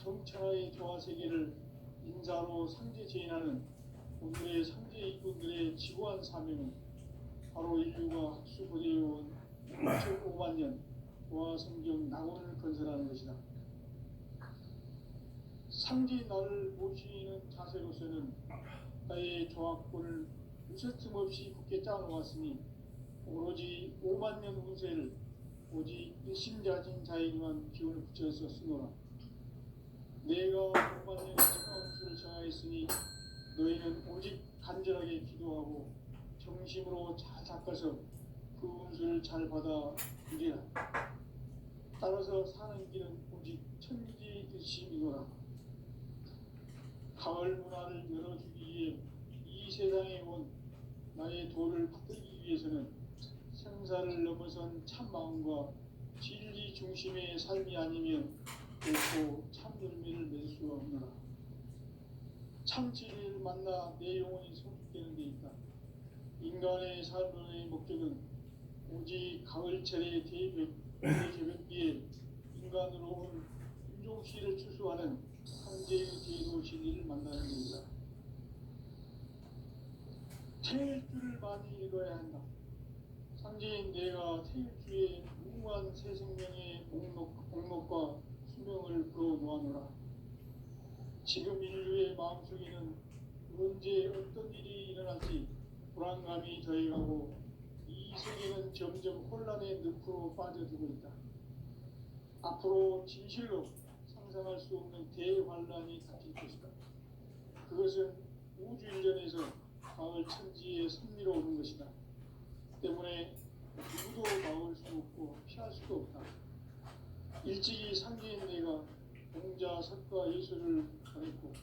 경천하의 조화세계를 인사로 상제 제인하는 오늘의 상제 일꾼들의 지구한 사명은 바로 인류가 학수고대해온 6.5만 년 조화성경 낙원을 건설하는 것이다. 상제 나를 모시는 자세로서는 나의 조합권을 무쇠틈 없이 굳게 짜놓았으니 오로지 5만 년 운세를 오직 일심자진 자에게만 기운을 붙여서 쓰노라. 내가 5만 년의 천하운수를 정하였으니 너희는 오직 간절하게 기도하고 정심으로 잘 닦아서 그 운수를 잘 받아 누리라. 따라서 사는 길은 오직 천지일심이노라. 가을 문화를 열어주기 위해 이 세상에 온 나의 도를 받들기 위해서는 생사를 넘어선 참마음과 진리 중심의 삶이 아니면 결코 참 열매를 맺을 수가 없노라. 참 진리를 만나 내 영혼이 성숙되는 데 있다. 인간의 삶의 목적은 오직 가을철의 대개벽기에 인간으로 온 인종시를 추수하는 황제의 대도 진리를 만나는 것이다. 태일주를 많이 읽어야 한다. 상제인 내가 태일주의 무궁한 새 생명의 목록과 수명을 그어 놓아노라. 지금 인류의 마음속에는 언제 어떤 일이 일어날지 불안감이 더해가고 이 세계는 점점 혼란의 늪으로 빠져들고 있다. 앞으로 진실로 상상할 수 없는 대환란이 닥칠 것이다. 그것은 우주인전에서 가을 천지에 선미로 오는 것이다. 때문에 누구도 막을 수 없고 피할 수도 없다. 일찍이 상제인 내가 공자, 석가, 예술을 가렸고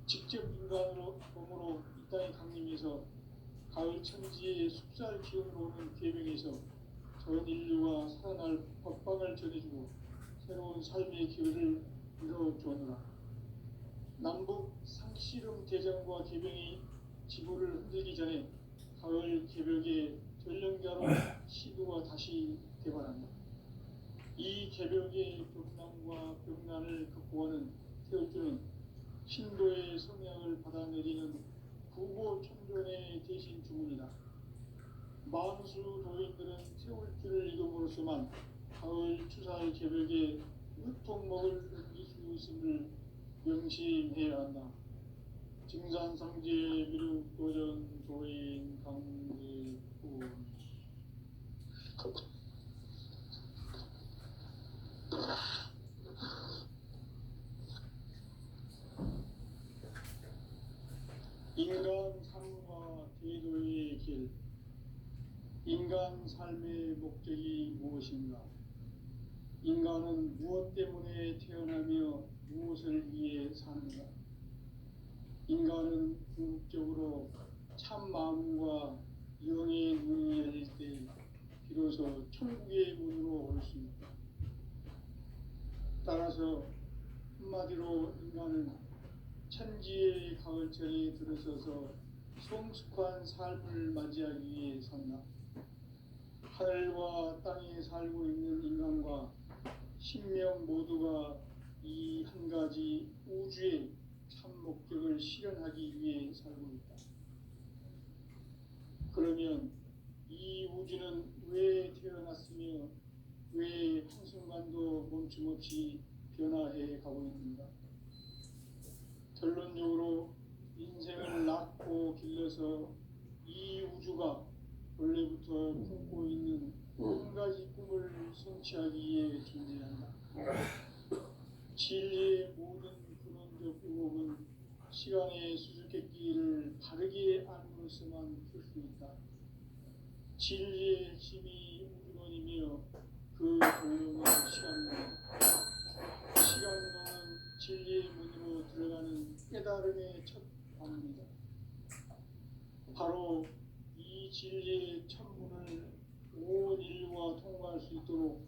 직접 인간으로 몸으로 이 땅에 강림해서 가을 천지의 숲살 기운으로 오는 계명에서 전 인류가 살아날 법방을 전해주고 새로운 삶의 기회를 이뤄주었노라. 남북 상씨름 대장과 계명이 지구를 흔들기 전에 가을 개벽의 전령자로 시도가 다시 개발한다. 이 개벽의 벽난과 벽난을 극복하는 태울주는 신도의 성향을 받아내리는 부보천존의 대신 주문이다. 만수 도인들은 태울주를 읽음으로써만 가을 추살 개벽의 으통목을 넘길 수 있음을 명심해야 한다. 증산상제 미륵도전 조인 강제군 인간 삶과 제도의 길. 인간 삶의 목적이 무엇인가? 인간은 무엇 때문에 태어나며 무엇을 위해 사는가? 인간은 궁극적으로 참 마음과 영의 눈이 열릴 때 비로소 천국의 문으로 올 수 있다. 따라서 한마디로 인간은 천지의 가을철에 들어서서 성숙한 삶을 맞이하기 위해 산다. 하늘과 땅에 살고 있는 인간과 신명 모두가 이 한 가지 우주의 참 목적을 실현하기 위해 살고 있다. 그러면 이 우주는 왜 태어났으며 왜 한순간도 멈춤없이 변화해 가고 있는가? 결론적으로 인생을 낳고 길러서 이 우주가 원래부터 품고 있는 한 가지 꿈을 성취하기 위해 존재한다. 진리의 모든 근원적 의혹은 시간의 수수께끼를 바르게 알므로서만 풀 수 있다. 진리의 핵심이 우주론이며 그 도형은 시간론. 시간론은 진리의 문으로 들어가는 깨달음의 첫 방문이다. 바로 이 진리의 천문을 온 인류가 통과할 수 있도록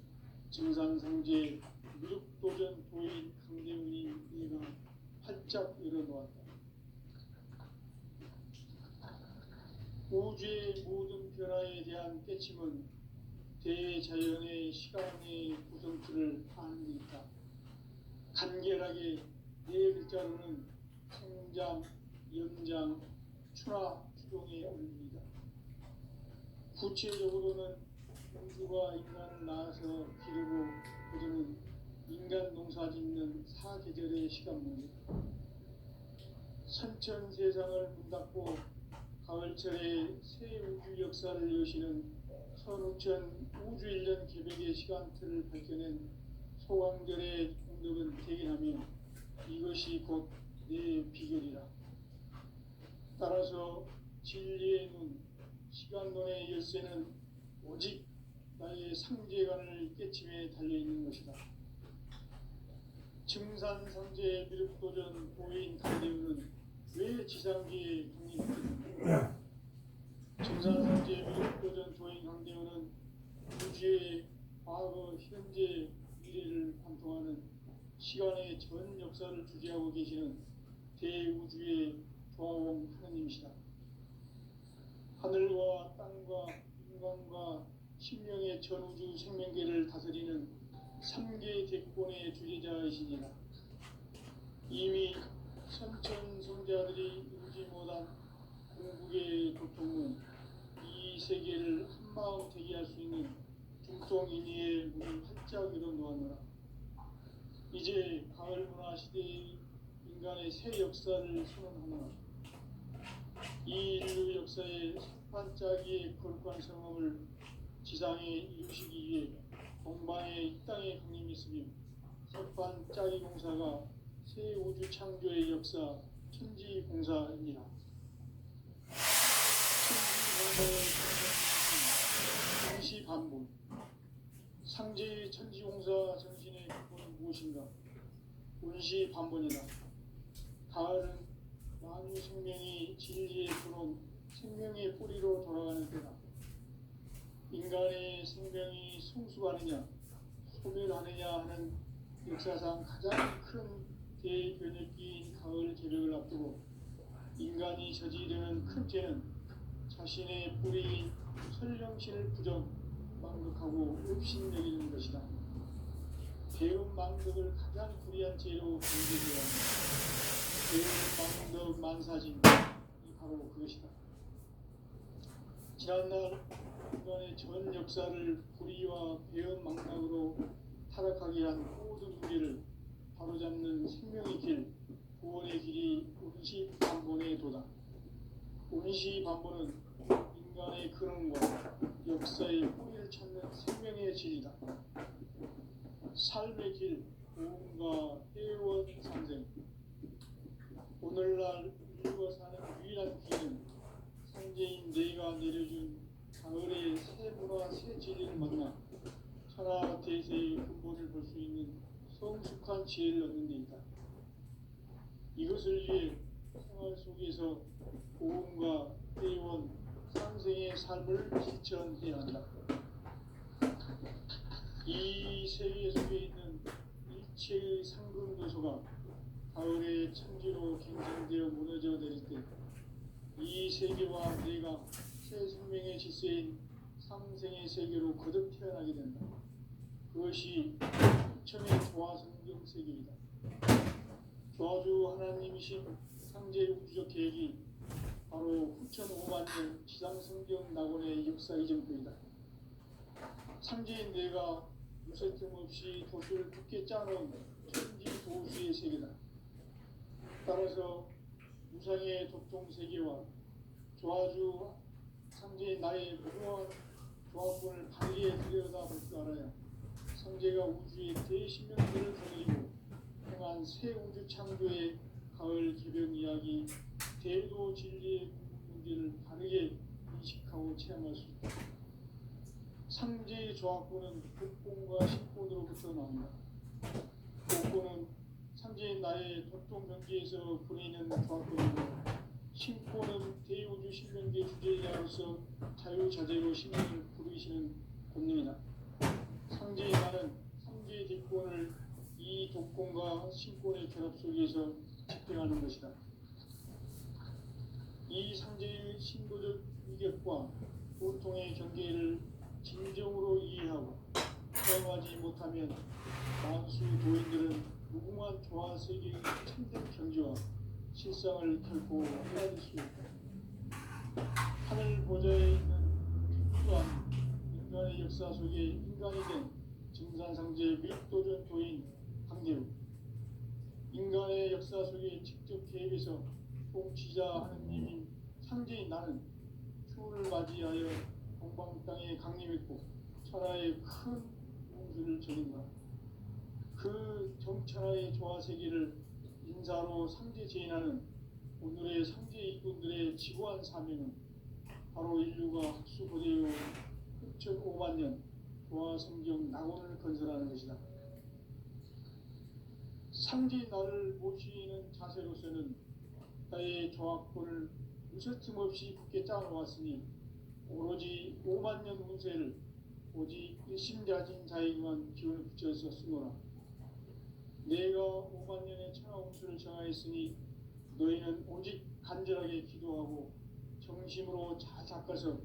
증산상제 미륵도전 도인 강대훈이 내가 활짝 열어놓았다. 우주의 모든 변화에 대한 깨침은 대자연의 시간의 구성틀을 파는 데 있다. 간결하게 네 글자로는 생장, 연장, 추나 추종에 올립니다. 구체적으로는 공주가 인간을 낳아서 기르고 거두는 인간 농사 짓는 사계절의 시간입니다. 선천 세상을 문 닫고 가을철에 새 우주 역사를 여시는 선우천 우주 1년 개백의 시간틀을 밝혀낸 소강절의 공덕은 대견하며 이것이 곧 내 비결이라. 따라서 진리의 눈, 시간론의 열쇠는 오직 나의 상제관을 깨침에 달려있는 것이다. 증산상제의 미륵도전 도인 강대우는 왜 지상계에 강림했겠는가? 증산상제의 미륵도전 도인 강대우는 우주의 과거, 현재, 미래를 관통하는 시간의 전 역사를 주재하고 계시는 대우주의 조화원 하느님이시다. 하늘과 땅과 인간과 신명의 전우주 생명계를 다스리는 3개 대권의 주제자이시니라. 이미 선천성자들이 이루지 못한 궁극의 도통은 이 세계를 한마음 되게 할 수 있는 중통인의의 문을 활짝 열어놓았노라. 이제 가을 문화 시대의 인간의 새 역사를 선언하노라. 이 인류 역사의 석판짜기의 거룩한 성험을 지상에 이루시기 위해 동방의 이 땅에 강림했으며 석판짜기 공사가 새 우주 창조의 역사 천지공사입니다. 천지공사의 동시반복. 상제의 천지공사 정신의 기본은 무엇인가? 운시반본이다. 가을은 만유 생명이 진리의 근원, 생명의 뿌리로 돌아가는 때다. 인간의 생명이 성숙하느냐, 소멸하느냐 하는 역사상 가장 큰 대변혁기인 가을 개벽을 앞두고 인간이 저지르는 큰 죄는 자신의 뿌리인 설령신을 부정, 망극하고 업신여기는 것이다. 배운 망덕을 가장 불의한 죄로 경계되어 배운 망덕 만사진, 이 바로 그것이다. 지난날 인간의 전 역사를 불의와 배은 망각으로 타락하게 한 모든 문제를 바로잡는 생명의 길, 구원의 길이 운시반본의 도다. 운시반본은 인간의 근원과 역사의 뿌리를 찾는 생명의 진리다. 삶의 길, 고음과 회원 상생. 오늘날 인류가 사는 유일한 길은 상제인 내가 내려준 가을의 새 문화, 새 진리를 만나 천하 대세의 근본을 볼 수 있는 성숙한 지혜를 얻는 데 있다. 이것을 위해 생활 속에서 고음과 회원, 상생의 삶을 실천해야 한다. 이 세계 속에 있는 일체의 상금도서가 가을의 천지로 갱생되어 무너져 내릴 때 이 세계와 내가 새 생명의 질서인 상생의 세계로 거듭 태어나게 된다. 그것이 부처의 조화성경 세계이다. 조화주 하나님이신 상제 우주적 계획이 바로 9,500만 년 지상성경 낙원의 역사 이전부이다. 상제인 내가 요새 틈없이 도수를 굳게 짜놓은 천지 도수의 세계다. 따라서 무상의 도통 세계와 조화주 상제인 나의 무궁한 조합권을 바르게 들여다볼 줄 알아야 상제가 우주의 대신명들을 거느리고 행한 새 우주 창조의 가을 개변 이야기, 대도 진리의 문제를 바르게 인식하고 체험할 수 있다. 상제의 조합권은 복권과 신권으로부터 나온다. 복권은 상제인 나의 도통 경계에서 부리는 조합권이고, 신권은 대우주 신명계 주제자로서 자유자재로 신명을 부르시는 권능이다. 상제의 나는 상제의 뒷권을 이 독권과 신권의 결합 속에서 집행하는 것이다. 이 상제의 신도적 위격과 보통의 경계를 진정으로 이해하고 체험하지 못하면 만수 도인들은 무궁한 조화 세계의 참된 경지와 실상을 결코 헤아릴 수 없다. 하늘 보좌에 있는 또한 인간의 역사 속에 인간이 된 증산상제 및도전 도인 강대우, 인간의 역사 속에 직접 개입해서 통치자 하느님인 상제인 나는 추후를 맞이하여 동방 땅에 강림했고 천하의 큰 운수를 전인다. 그 정천하의 조화 세계를 인사로 상제 제인하는 오늘의 상제 이군들의 지구한 사명은 바로 인류가 학수고대요 흡천 5만 년 조화 성경 낙원을 건설하는 것이다. 상제 나를 모시는 자세로서는 나의 조합권을 무쇠틈 없이 굳게 짜놓았으니 오로지 5만 년 운세를 오직 일심자진 자에게만 기운을 붙여서 쓰노라. 내가 5만 년의 천하 운수를 정하였으니 너희는 오직 간절하게 기도하고 정심으로 잘 닦아서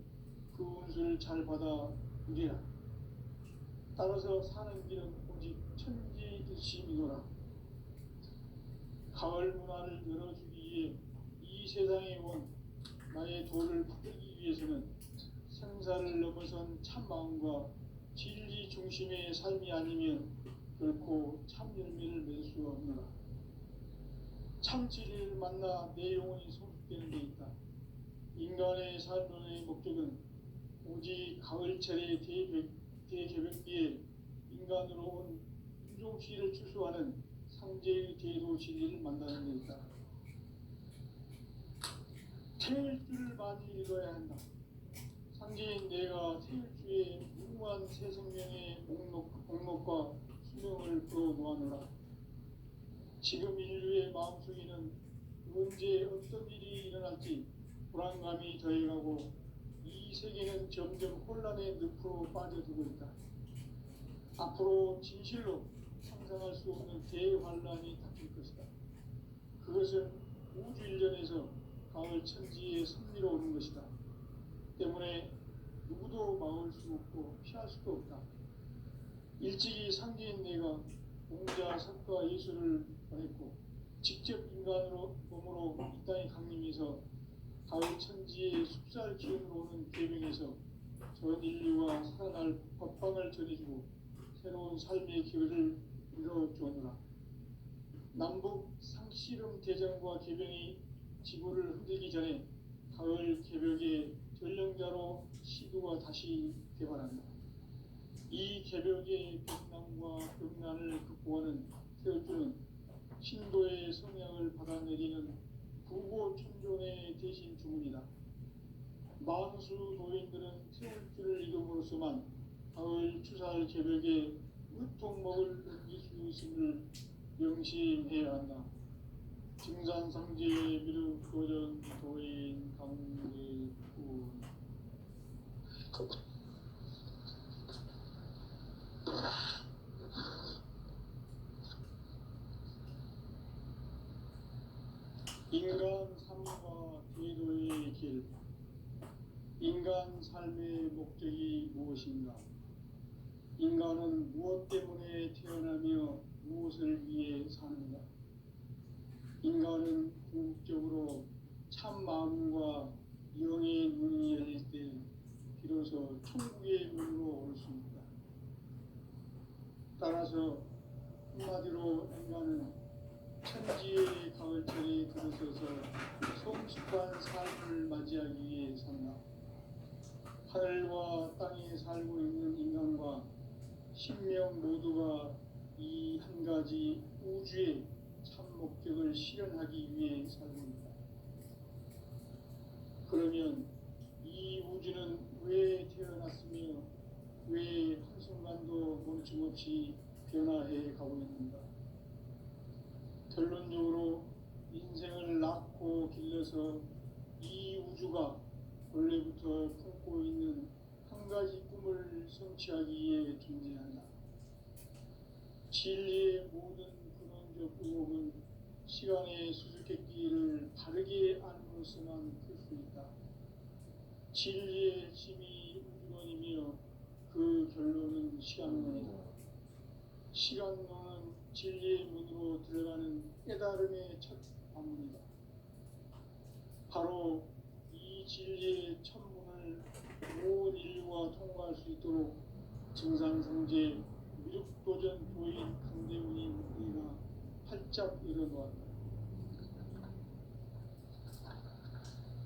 그 운수를 잘 받아 누리라. 따라서 사는 길은 오직 천지일심이노라. 가을 문화를 열어주기 위해 이 세상에 온 나의 도를 붙들기 위해서는 생사를 넘어선 참마음과 진리 중심의 삶이 아니면 결코 참 열매를 맺을 수 없노라. 참 진리를 만나 내 영혼이 성숙되는 데 있다. 인간의 삶의 목적은 오직 가을철의 대개벽비에 인간으로 온 인종시를 추수하는 상제의 대도 진리를 만나는 데 있다. 태일주를 많이 읽어야 한다. 상제인 내가 태일주의 무궁한 새 생명의 목록과 수명을 풀어놓아노라. 지금 인류의 마음속에는 언제 어떤 일이 일어날지 불안감이 더해가고 이 세계는 점점 혼란의 늪으로 빠져들고 있다. 앞으로 진실로 상상할 수 없는 대환란이 닥칠 것이다. 그것은 우주 일련에서 가을 천지의 섭리로 오는 것이다. 때문에 누구도 막을 수 없고 피할 수도 없다. 일찍이 상제인 내가 공자, 석가, 예수를 보냈고 직접 인간으로 몸으로 이 땅에 강림해서 가을 천지의 숲살 기운으로 오는 계명에서 전 인류가 살아날 법방을 전해주고 새로운 삶의 기회를 이뤄주었노라. 남북 상씨름 대전과 개병이 지구를 흔들기 전에 가을 개벽의 전령자로 시도가 다시 개발한다. 이 개벽의 벽난과 벽난을 극복하는 태울주는 신도의 성향을 받아내리는 구고천존의 대신 주문이다. 만수 노인들은 태울주를 이름으로서만 가을 추살 개벽에 으통목을 넘길 수 있음을 명심해야 한다. 증산상제의 미륵 도전 도인 강대군. 인간 삶과 기도의 길. 인간 삶의 목적이 무엇인가? 인간은 무엇 때문에 태어나며 무엇을 위해 사는가? 인간은 궁극적으로 참 마음과 영의 눈이 열릴 때 비로소 천국의 문으로 올 수 있다. 따라서 한마디로 인간은 천지의 가을철에 들어서서 성숙한 삶을 맞이하기 위해 산다. 하늘과 땅에 살고 있는 인간과 신명 모두가 이 한 가지 우주의 참 목적을 실현하기 위해 살고 있다. 그러면 이 우주는 왜 태어났으며 왜 한순간도 멈춤없이 변화해 가고 있는가? 결론적으로 인생을 낳고 길러서 이 우주가 원래부터 품고 있는 한 가지 꿈을 성취하기 위해 존재한다. 진리의 모든 근원적 의혹은 시간의 수수께끼를 바르게 안으로서만 풀 수 있다. 진리의 핵심이 우주론이며 그 결론은 시간론이다. 시간론은 진리의 문으로 들어가는 인간의 첫 방문이다. 바로 이 진리의 천문을 온 인류가 통과할 수 있도록 증산성제 미륵도전 도인 강대훈이 우리가 활짝 열어놓았다.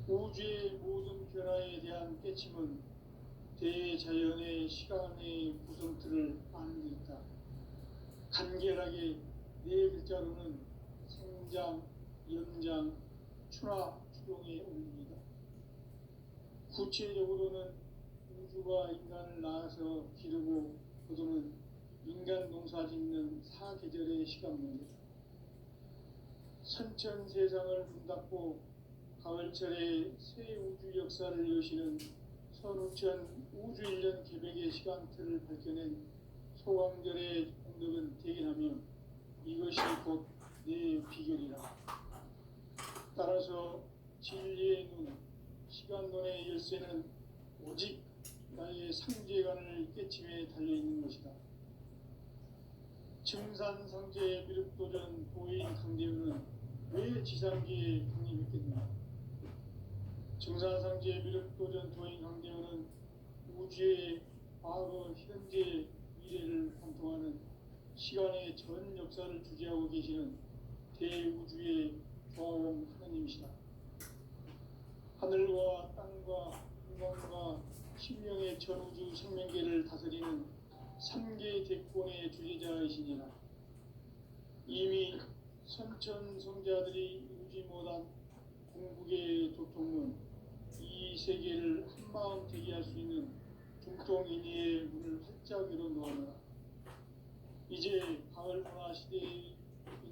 우주의 모든 변화에 대한 깨침은 대자연의 시간의 구성틀을 아는 데 있다. 간결하게 네 글자로는 생장, 연장, 추나 추동에 올립니다. 구체적으로는 우주가 인간을 낳아서 기르고 거두는 인간 농사 짓는 사계절의 시간 문제, 선천 세상을 문닫고 가을철에 새 우주 역사를 여시는 선우천 우주일년 개백의 시간틀을 밝혀낸 소강절의 공덕은 대견하며 이것이 곧 내 비결이라. 따라서 진리의 눈, 시간론의 열쇠는 오직 나의 상제관을 깨침에 달려있는 것이다. 증산상제의 미륵도전 도인 강대훈은 왜 지상계에 강림했겠는가? 증산상제의 미륵도전 도인 강대훈은 우주의 과거, 현재, 미래를 관통하는 시간의 전 역사를 주재하고 계시는 대우주의 조화원 하느님이시다. 하늘과 땅과 인간과 신명의 전우주 생명계를 다스리는 3개 대권의 주제자이시니라. 이미 선천성자들이 이루지 못한 궁극의 도통문, 이 세계를 한마음 되게 할 수 있는 중통인의의 문을 활짝 열어놓아라. 이제 가을문화 시대의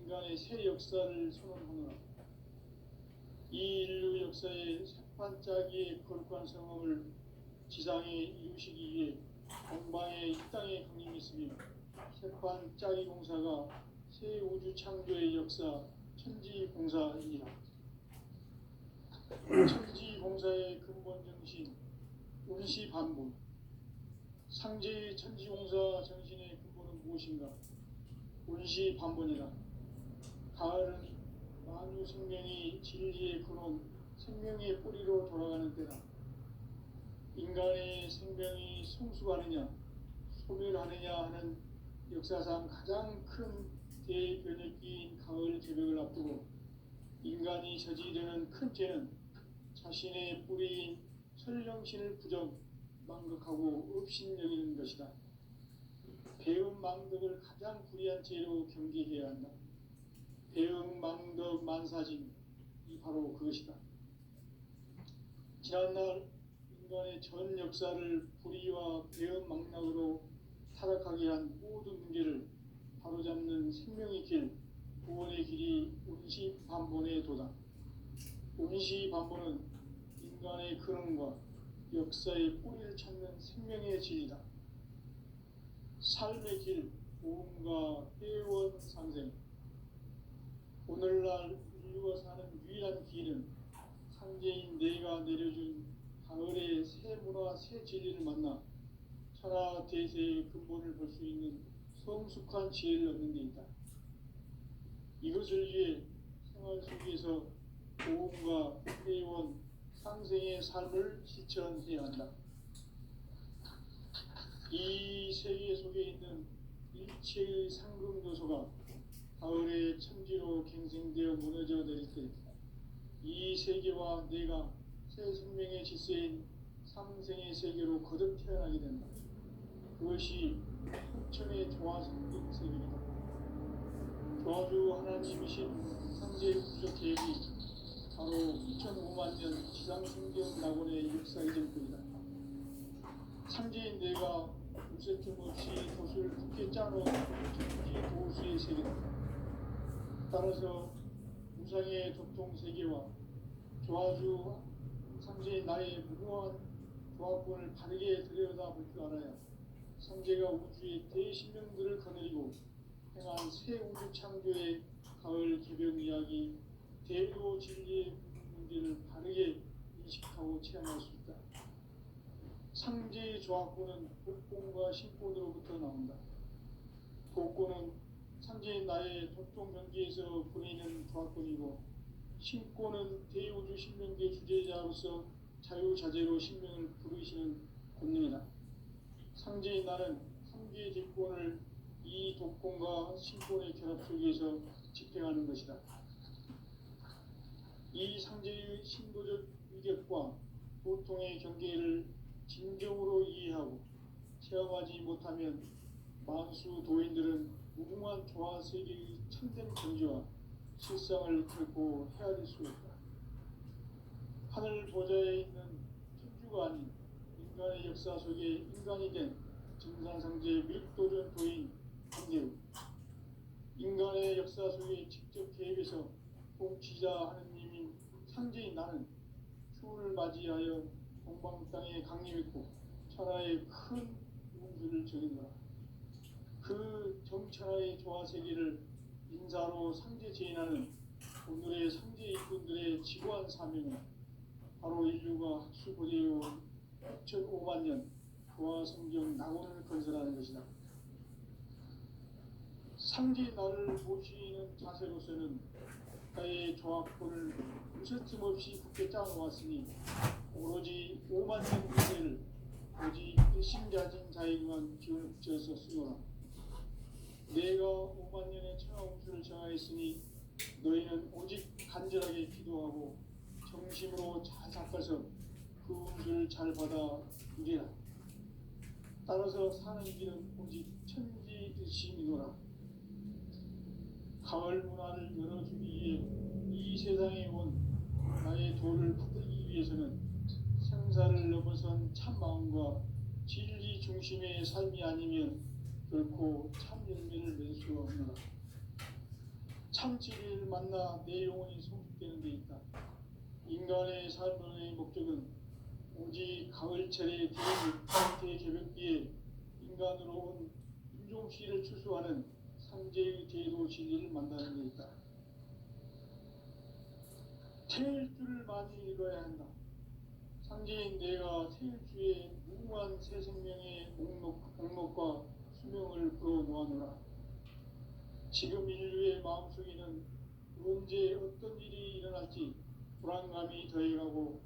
인간의 새 역사를 선언하노라. 이 인류 역사의 새판짜기의 거룩한 성험을 지상에 이루시기 위해 동방의 이 땅에 강림했으며 새판짜기 공사가 새 우주 창조의 역사 천지공사이니라. 천지공사의 근본 정신 운시반복, 상제의 천지공사 정신의 근본은 무엇인가? 운시반복이다. 가을은 만유 생명이 진리의 근원, 생명의 뿌리로 돌아가는 때다. 인간의 생명이 성숙하느냐, 소멸하느냐 하는 역사상 가장 큰 대변혁기인 가을 개벽을 앞두고 인간이 저지르는 큰 죄는 자신의 뿌리인 설령신을 부정, 망극하고 업신여기는 것이다. 배음 망덕을 가장 불의한 죄로 경계해야 한다. 배음 망덕 만사짐이 바로 그것이다. 지난날 인간의 전 역사를 불의와 배음 망락으로 타락하게 한 모든 문제를 바로잡는 생명의 길, 구원의 길이 운시반본의 도다. 운시반본은 인간의 근원과 역사의 뿌리를 찾는 생명의 진리다. 삶의 길, 보험과 회원 상생. 오늘날 인류가 사는 유일한 길은 상제인 내가 내려준 가을의 새 문화, 새 진리를 만나 천하 대세의 근본을 볼 수 있는 성숙한 지혜를 얻는 데 있다. 이것을 위해 생활 속에서 보험과 회원, 상생의 삶을 실천해야 한다. 이 세계 속에 있는 일체의 상금 요소가 가을의 천지로 갱생되어 무너져 내릴 때 이 세계와 내가 새 생명의 질서인 상생의 세계로 거듭 태어나게 된다. 그것이 천의 조화성인 세계이다. 조화주 하나님이신 상제의 우주적 계획이 바로 2005만 년 지상생명 낙원의 역사 이전뿐이다. 상제인 내가 무쇠 틈 없이 돛을 굳게 짜놓은 천지 도수의 세계다. 따라서 무상의 도통 세계와 조화주 상제인 나의 무모한 조합권을 바르게 들여다볼 줄 알아야 상제가 우주의 대신명들을 거느리고 행한 새 우주 창조의 가을 개벽 이야기, 대도 진리의 문제를 바르게 인식하고 체험할 수 있다. 상제의 조합권은 복권과 신권으로부터 나온다. 복권은 상제인 나의 독종 경계에서 보내는 조합권이고 신권은 대우주 신명계 주제자로서 자유자재로 신명을 부르시는 권능이다. 상제인 나는 상계 직권을 이 독권과 신권의 결합 속에서 집행하는 것이다. 이 상제의 신도적 위격과 보통의 경계를 진정으로 이해하고 체험하지 못하면 만수 도인들은 무궁한 조화세계의 참된 경지와 실상을 결코 헤아릴 수 없다. 하늘 보좌에 있는 천주가 아닌 인간의 역사 속에 인간이 된 증산상제 밀도전 도인 한계우, 인간의 역사 속에 직접 개입해서 통치자 하느님인 상제인 나는 추운을 맞이하여 동방 땅에 강림했고 천하의 큰 우주를 정인노라. 그 정천하의 조화세계를 인사로 상제 제인하는 오늘의 상제 일꾼들의 지구한 사명은 바로 인류가 학수고대해온 6,500만 년 조화 성경 낙원을 건설하는 것이다. 상제 나를 모시는 자세로서는 나의 조합권을 무서짐 없이 굳게 짜놓았으니 오로지 5만 년 후세를 오직 일심자진 자에게만 기운을 붙여서 쓰노라. 내가 5만 년의 천하홍수를 정하였으니 너희는 오직 간절하게 기도하고 정심으로 잘 닦아서 그 운수를 잘 받아 누리라. 따라서 사는 길은 오직 천지일심이노라. 가을 문화를 열어주기 위해 이 세상에 온 나의 도를 받들기 위해서는 생사를 넘어선 참마음과 진리 중심의 삶이 아니면 결코 참 열매를 맺을 수가 없노라. 참 진리를 만나 내 영혼이 성숙되는 데 있다. 인간의 삶의 목적은 오직 가을철의 대개벽기에 인간으로 온 인종씨를 추수하는 상제의 대도 진리를 만나는 데 있다. 태일 줄을 많이 읽어야 한다. 상제인 내가 태일주의 무궁한 새 생명의 목록과 수명을 풀어놓아노라. 지금 인류의 마음속에는 언제 어떤 일이 일어날지 불안감이 더해가고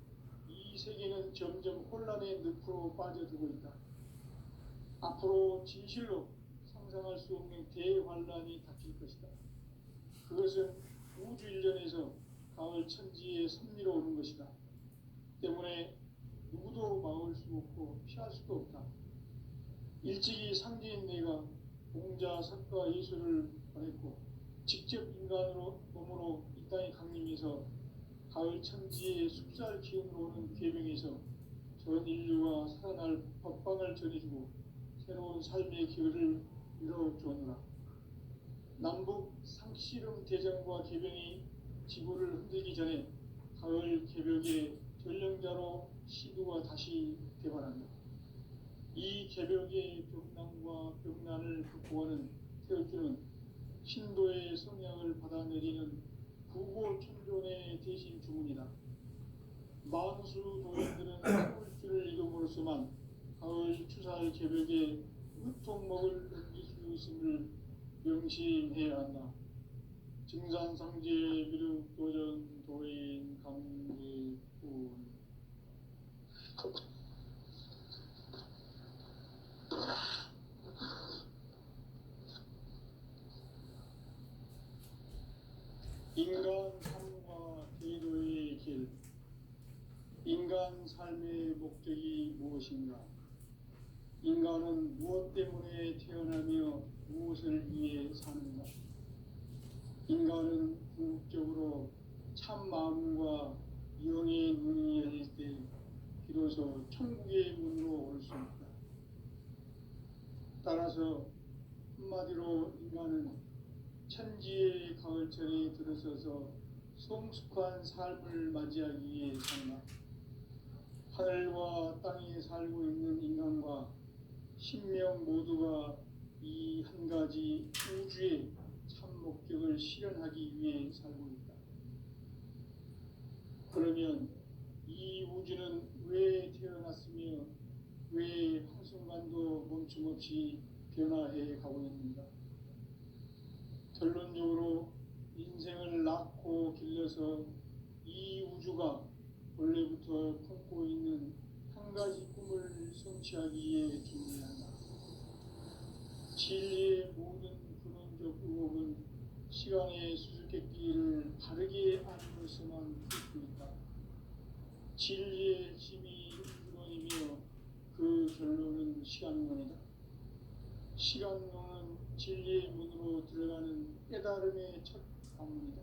이 세계는 점점 혼란의 늪으로 빠져들고 있다. 앞으로 진실로 상상할 수 없는 대환란이 닥칠 것이다. 그것은 우주 일련에서 가을 천지의 섭리로 오는 것이다. 때문에 누구도 막을 수 없고 피할 수도 없다. 일찍이 상제인 내가 공자, 석가, 예수를 보냈고 직접 인간으로 몸으로 이 땅에 강림해서 가을 천지의 숲살 기운으로 오는 계명에서 전 인류가 살아날 법방을 전해주고 새로운 삶의 기회를 이뤄주었노라. 남북 상씨름 대전과 개병이 지구를 흔들기 전에 가을 개벽의 전령자로 시두가 다시 개발한다. 이 개벽의 벽난과 벽난을 극복하는 태울주는 신도의 성향을 받아내리는 구고천존의 대신 주문이다. 만수 도인들은 태울주를 이름으로서만 가을 추살 개벽에 으통먹을 넘길 수 있음을 명심해야 한다. 증산상제 미륵 도전 도인 강제군 인간 삶과 대도의 길. 인간 삶의 목적이 무엇인가? 인간은 무엇 때문에 태어나며 무엇을 위해 사는가? 인간은 궁극적으로 참 마음과 영의 눈이 열릴 때 비로소 천국의 문으로 올 수 있다. 따라서 한마디로 인간은 천지의 가을철에 들어서서 성숙한 삶을 맞이하기 위해 산다. 하늘과 땅에 살고 있는 인간과 신명 모두가 이 한 가지 우주의 참 목적을 실현하기 위해 살고 있다. 그러면 이 우주는 왜 태어났으며 왜 한순간도 멈춤없이 변화해 가고 있는가? 결론적으로 인생을 낳고 길러서 이 우주가 원래부터 품고 있는 한 가지 꿈을 성취하기 위해 존재한다. 진리의 모든 근원적 의혹은 시간의 수수께끼를 바르게 알므로서만 풀 수 있다. 진리의 힘이 근원이며 그 결론은 시간론이다. 시간론은 진리의 문으로 들어가는 깨달음의 첫 관문이다.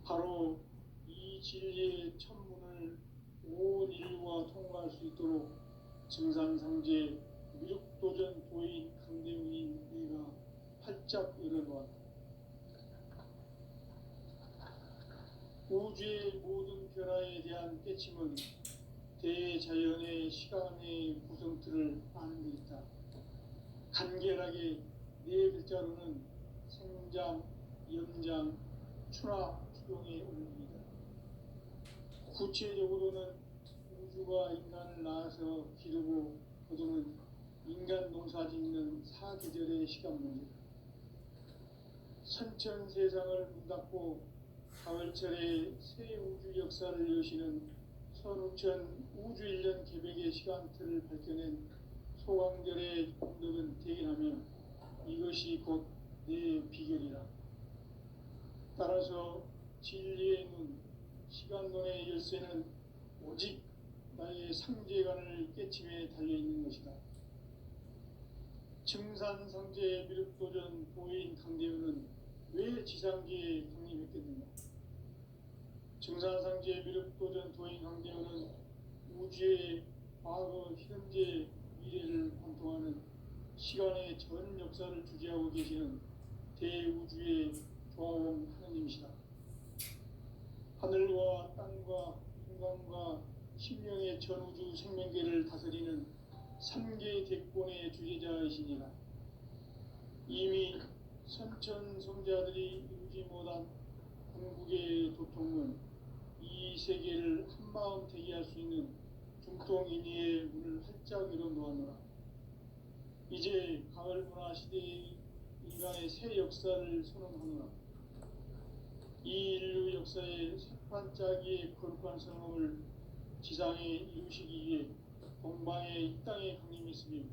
바로 이 진리의 천문을 온 인류가 통과할 수 있도록 증산상제 미륵도전 도인 강대웅인 네가 활짝 열어놓았다. 우주의 모든 변화에 대한 깨침은 대자연의 시간의 구성틀을 아는 데 있다. 간결하게 네 글자로는 생장, 연장, 추락, 추동의 원리이다. 구체적으로는 우주가 인간을 낳아서 기르고 거두는 인간 농사 짓는 사계절의 시간 문제다. 선천 세상을 문 닫고 가을철에 새 우주 역사를 여시는 선우천 우주 1년 개백의 시간틀을 밝혀낸 소강절의 공덕은 대견하며 이것이 곧 내 비결이라. 따라서 진리의 눈, 시간론의 열쇠는 오직 나의 상제관을 깨침에 달려있는 것이다. 증산상제 미륵도전 도인 강대우는 왜 지상계에 강림했겠는가? 증산상제 미륵도전 도인 강대우는 우주의 과거, 현재, 미래를 관통하는 시간의 전 역사를 주재하고 계시는 대우주의 조화원 하느님이시다. 하늘과 땅과 인간과 신명의 전우주 생명계를 다스리는 3개 대권의 주제자이시니라. 이미 선천성자들이 이루지 못한 궁극의 도통은 이 세계를 한마음 되게 할 수 있는 중통인의의 문을 활짝 열어놓았노라. 이제 가을 문화 시대의 인간의 새 역사를 선언하노라. 이 인류 역사의 새판짜기의 거룩한 성험을 지상에 이루시기 위해 동방의 이 땅에 강림했으며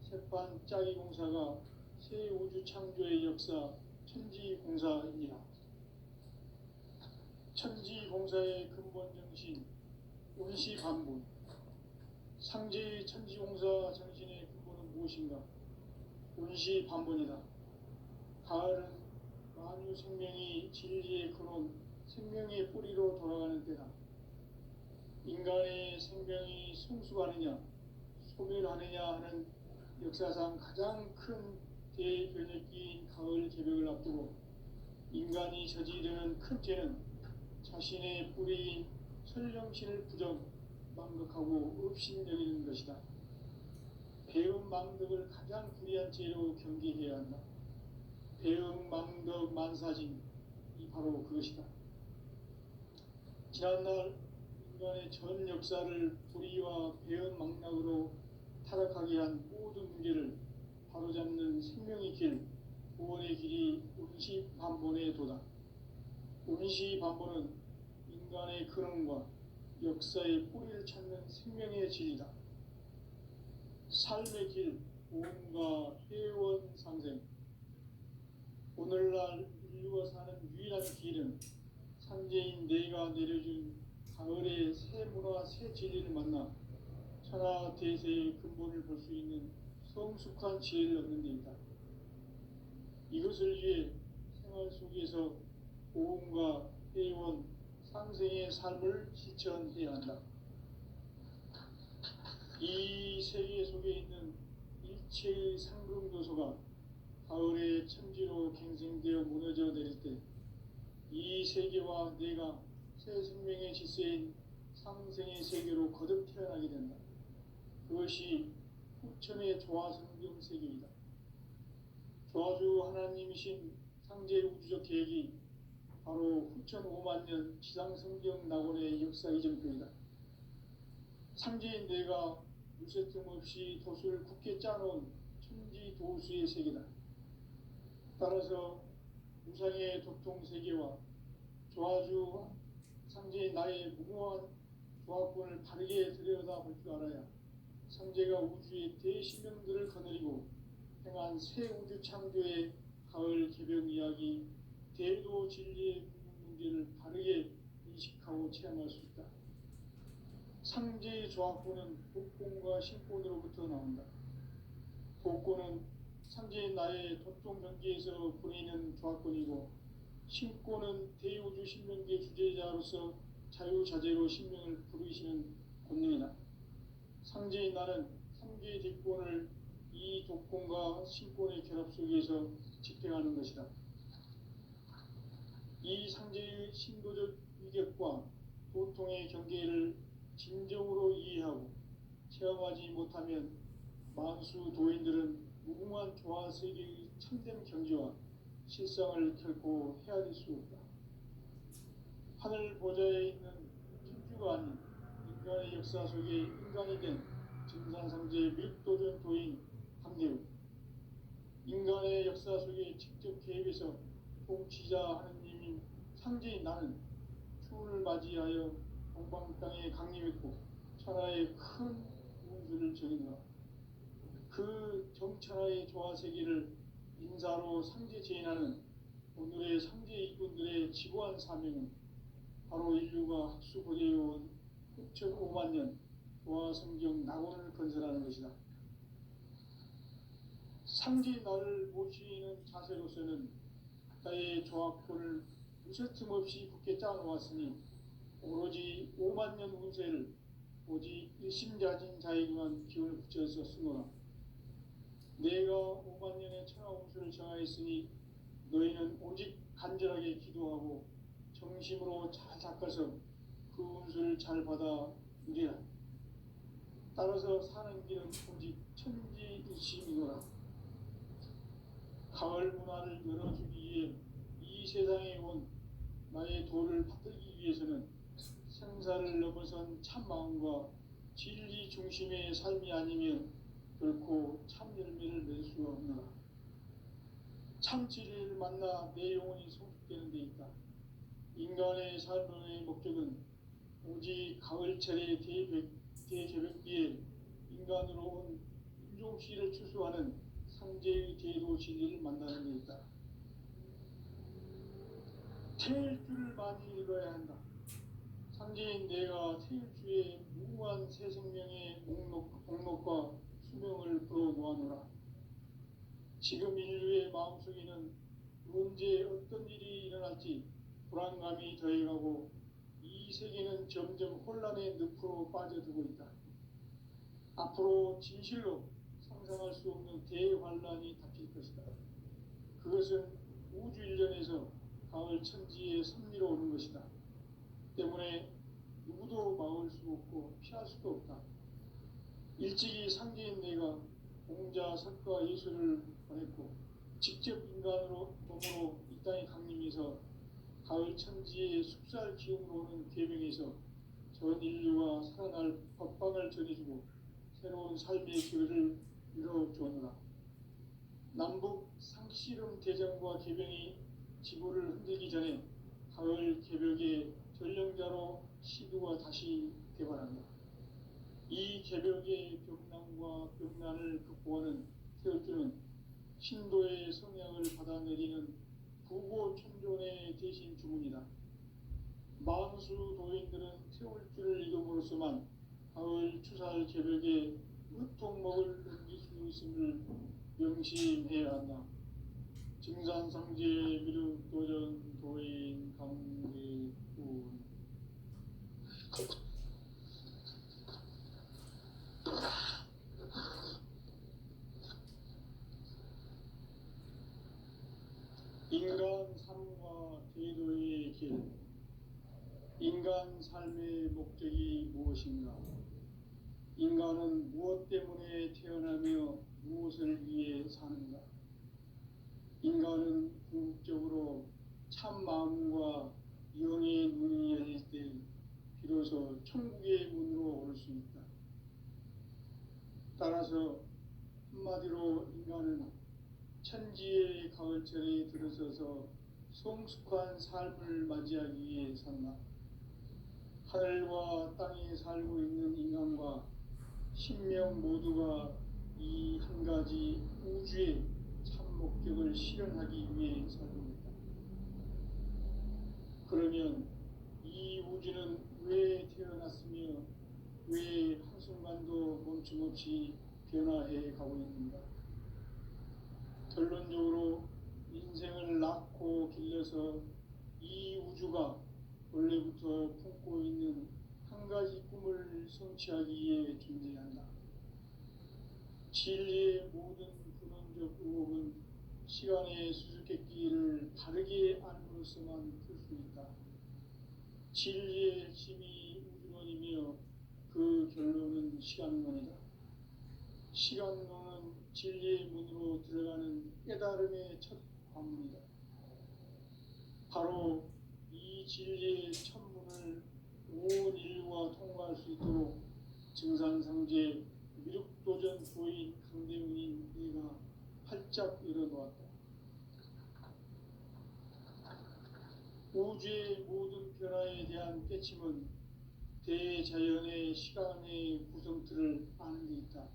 새판짜기 공사가 새 우주 창조의 역사 천지공사입니다. 천지공사의 근본 정신 운시반분. 상제의 천지공사 정신의 근본은 무엇인가? 운시반분이다. 가을은 만유 생명이 진리의 근원, 생명의 뿌리로 돌아가는 때다. 인간의 생명이 성숙하느냐, 소멸하느냐 하는 역사상 가장 큰 대변혁기인 가을 개벽을 앞두고 인간이 저지르는 큰 죄는 자신의 뿌리인 설령신을 부정, 망덕하고 업신여기는 것이다. 배움 망덕을 가장 불의한 죄로 경계해야 한다. 배움 망덕 만사진이 바로 그것이다. 지난날 인간의 전 역사를 불의와 배움 망락으로 타락하게 한 모든 문제를 바로잡는 생명의 길, 구원의 길이 운시반본의 도다. 운시반본은 인간의 근원과 역사의 뿌리를 찾는 생명의 진리다. 삶의 길, 보험과 회원 상생. 오늘날 인류가 사는 유일한 길은 상제인 내가 내려준 가을의 새 문화, 새 진리를 만나 천하 대세의 근본을 볼 수 있는 성숙한 지혜를 얻는 데 있다. 이것을 위해 생활 속에서 보험과 회원, 상생의 삶을 실천해야 한다. 이 세계 속에 있는 일체의 상승도소가 가을의 천지로 갱생되어 무너져 내릴 때 이 세계와 내가 새 생명의 질서인 상생의 세계로 거듭 태어나게 된다. 그것이 후천의 조화성경 세계이다. 조화주 하나님이신 상제 우주적 계획이 바로 후천 5만 년 지상성경 낙원의 역사 이전표이다. 상제인 내가 무쇠뜸 없이 돛을 굳게 짜놓은 천지도수의 세계다. 따라서 우상의 도통세계와 조화주 상제인 나의 무궁한 조합권을 바르게 들여다볼 줄 알아야 상제가 우주의 대신명들을 거느리고 행한 새 우주 창조의 가을 개벽 이야기, 대도 진리의 문제를 바르게 인식하고 체험할 수 있다. 상제의 조합권은 복권과 신권으로부터 나온다. 복권은 상제인 나의 도통 경계에서 보내는 조합권이고, 신권은 대우주 신명계 주제자로서 자유자재로 신명을 부르시는 권능이다. 상제인 나는 상제의 뒷권을 이 독권과 신권의 결합 속에서 집행하는 것이다. 이 상제의 신도적 위격과 도통의 경계를 진정으로 이해하고 체험하지 못하면 만수 도인들은 무궁한 조화 세계의 참된 경지와 실상을 결코 헤아릴 수 없다. 하늘 보좌에 있는 천주가 아닌 인간의 역사 속에 인간이 된 증산상제의 밀도전 도인 강대우, 인간의 역사 속에 직접 개입해서 통치자 하느님인 상제인 나는 추운을 맞이하여 동방 땅에 강림했고 천하의 큰 운수를 정의노라. 그 정천하의 조화 세계를 인사로 상제 제인하는 오늘의 상제 이군들의 지고한 사명은 바로 인류가 학수 고대해온 6,500만 년 조화 성경 낙원을 건설하는 것이다. 상제 나를 모시는 자세로서는 나의 조합권을 무쇠틈 없이 굳게 짜놓았으니 오로지 5만 년 운세를 오직 일심자진 자에게만 기운을 붙여서 쓰노라. 내가 5만 년의 천하 운수를 정하였으니 너희는 오직 간절하게 기도하고 정심으로 잘 닦아서 그 운수를 잘 받아 누리라. 따라서 사는 길은 오직 천지일심이노라. 가을 문화를 열어주기 위해 이 세상에 온 나의 도를 받들기 위해서는 생사를 넘어선 참 마음과 진리 중심의 삶이 아니면 결코 참 열매를 맺을 수가 없노라. 참 진리를 만나 내 영혼이 성숙되는 데 있다. 인간의 삶의 목적은 오직 가을철의 대개벽기에 인간으로 온 인종씨를 추수하는 상제의 대도 진리를 만나는 데 있다. 태일주를 많이 읽어야 한다. 상제인 내가 태일주의 무궁한 새 생명의 목록과 수명을 불어놓아노라. 지금 인류의 마음속에는 언제 어떤 일이 일어날지 불안감이 더해가고 이 세계는 점점 혼란의 늪으로 빠져들고 있다. 앞으로 진실로 상상할 수 없는 대환란이 닥칠 것이다. 그것은 우주 일련에서 가을 천지의 섭리로 오는 것이다. 때문에 누구도 막을 수 없고 피할 수도 없다. 일찍이 상제인 내가 공자, 석가, 예수를 보냈고 직접 인간으로 몸으로 이 땅에 강림해서 가을 천지의 숙살 기운으로 오는 계명에서 전 인류가 살아날 법방을 전해주고 새로운 삶의 길을 이뤄주었노라. 남북 상씨름 대전과 계병이 지구를 흔들기 전에 가을 개벽의 전령자로 시두가 다시 개발한다. 이 개벽의 벽난과 벽난을 극복하는 태울주는 신도의 성향을 받아내리는 부고천존의 대신 주문이다. 만수 도인들은 태울주를 이름으로서만 가을 추살 개벽에 으통먹을 넘길 수 있음을 명심해야 한다. 증산상제 미륵 도전 도인 강대군. 인간 삶과 제도의 길. 인간 삶의 목적이 무엇인가? 인간은 무엇 때문에 태어나며 무엇을 위해 사는가? 인간은 궁극적으로 참 마음과 영의 눈이 열릴 때 비로소 천국의 문으로 올 수 있다. 따라서 한마디로 인간은 천지의 가을철에 들어서서 성숙한 삶을 맞이하기 위해 산다. 하늘과 땅에 살고 있는 인간과 신명 모두가 이 한 가지 우주의 참 목적을 실현하기 위해 살고 있다. 그러면 이 우주는 왜 태어났으며 왜 한순간도 멈춤없이 변화해 가고 있는가? 결론적으로 인생을 낳고 길러서 이 우주가 원래부터 품고 있는 한 가지 꿈을 성취하기 위해 존재한다. 진리의 모든 근원적 의혹은 시간의 수수께끼를 바르게 알므로써만 풀 수 있다. 진리의 핵심이 우주론이며 그 결론은 시간론이다. 시간론은 진리의 문으로 들어가는 깨달음의 첫 관문이다. 바로 이 진리의 첫 문을 온 인류가 통과할 수 있도록 증산상제 미륵도전 부인 강대문인 네가 활짝 열어놓았다. 우주의 모든 변화에 대한 깨침은 대자연의 시간의 구성틀을 아는 데 있다.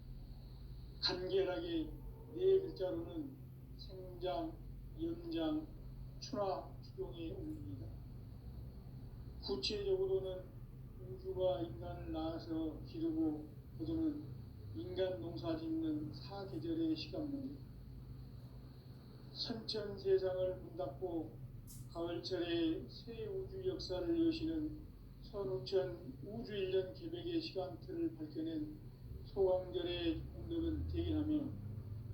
간결하게 네 글자로는 생장, 연장, 추나 추동의 원리이다. 구체적으로는 우주가 인간을 낳아서 기르고 거두는 인간 농사 짓는 사계절의 시간 문제, 선천 세상을 문 닫고 가을철에 새 우주 역사를 여시는 선우천 우주 1년 계백의 시간틀을 밝혀낸 소강절의 공덕은 대견하며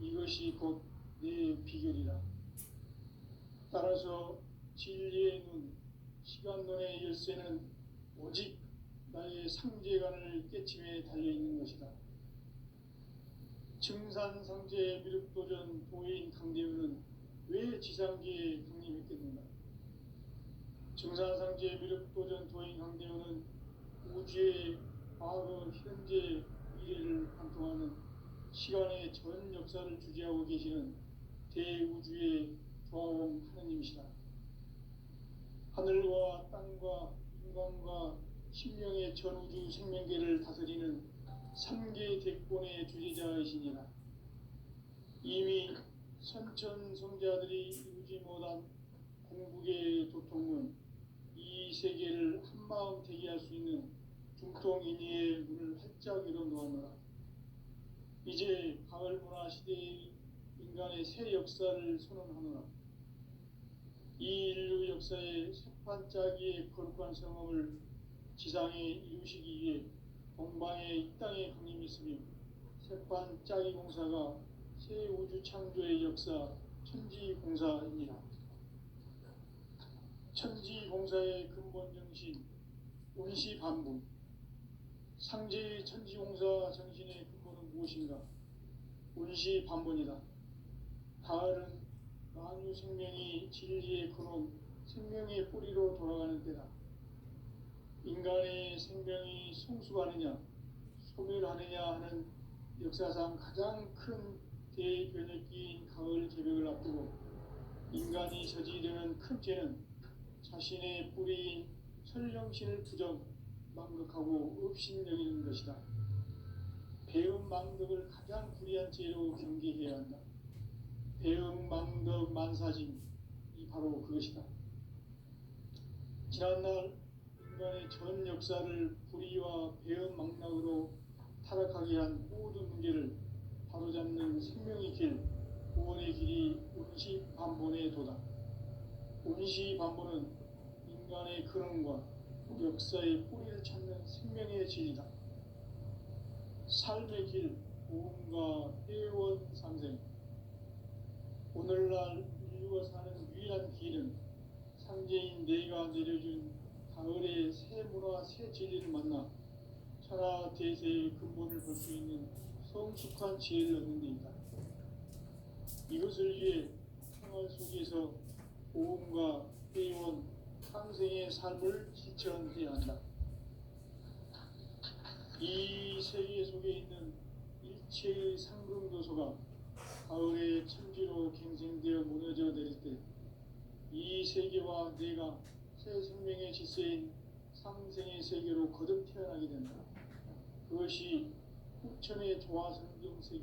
이것이 곧 내 비결이라. 따라서 진리의 눈, 시간론의 열쇠는 오직 나의 상제관을 깨침에 달려있는 것이다. 증산상제 미륵도전 도인 강대우는 왜 지상계에 강림했겠는가? 증산상제 미륵도전 도인 강대우는 우주의 과거, 현재, 미래를 관통하는 시간의 전 역사를 주재하고 계시는 대우주의 조화원 하느님이시다. 하늘과 땅과 인간과 신명의 전우주 생명계를 다스리는 3개 대권의 주재자이시니라. 이미 선천성자들이 이루지 못한 공국의 도통은 이 세계를 한마음 대기할 수 있는 중통인의의 문을 활짝 열어놓았노라. 이제 가을문화 시대의 인간의 새 역사를 선언하노라. 이 인류 역사의 새판짜기의 거룩한 성험을 지상에 이루시기 위해 동방의 이 땅에 강림했으며 새판짜기 공사가 새 우주 창조의 역사 천지공사입니다. 천지공사의 근본 정신 운시반분, 상제의 천지공사 정신의 근본은 무엇인가? 운시반분이다. 가을은 만유 생명이 진리의 근원, 생명의 뿌리로 돌아가는 때다. 인간의 생명이 성숙하느냐, 소멸하느냐 하는 역사상 가장 큰 대변혁기인 가을 개벽을 앞두고 인간이 저지르는 큰 죄는 자신의 뿌리인 설령신을 부정, 망극하고 업신여기는 것이다. 배음 망덕을 가장 불의한 죄로 경계해야 한다. 배음 망덕 만사짐이 바로 그것이다. 지난날 인간의 전 역사를 불의와 배음 망락으로 타락하게 한 모든 문제를 바로잡는 생명의 길, 구원의 길이 운시반본의 도다. 운시반본은 인간의 근원과 역사의 뿌리를 찾는 생명의 진리다. 삶의 길, 고음과 회원 상생. 오늘날 인류가 사는 유일한 길은 상제인 내가 내려준 가을의 새 문화, 새 진리를 만나 천하 대세의 근본을 볼 수 있는 성숙한 지혜를 얻는 데이다. 이것을 위해 생활 속에서 고음과 회원, 상생의 삶을 실천해야 한다. 이 세계 속에 있는 일체의 상금도서가 가을의 천지로 갱생되어 무너져 내릴 때 이 세계와 내가 새 생명의 질서인 상생의 세계로 거듭 태어나게 된다. 그것이 후천의 조화 성경 세계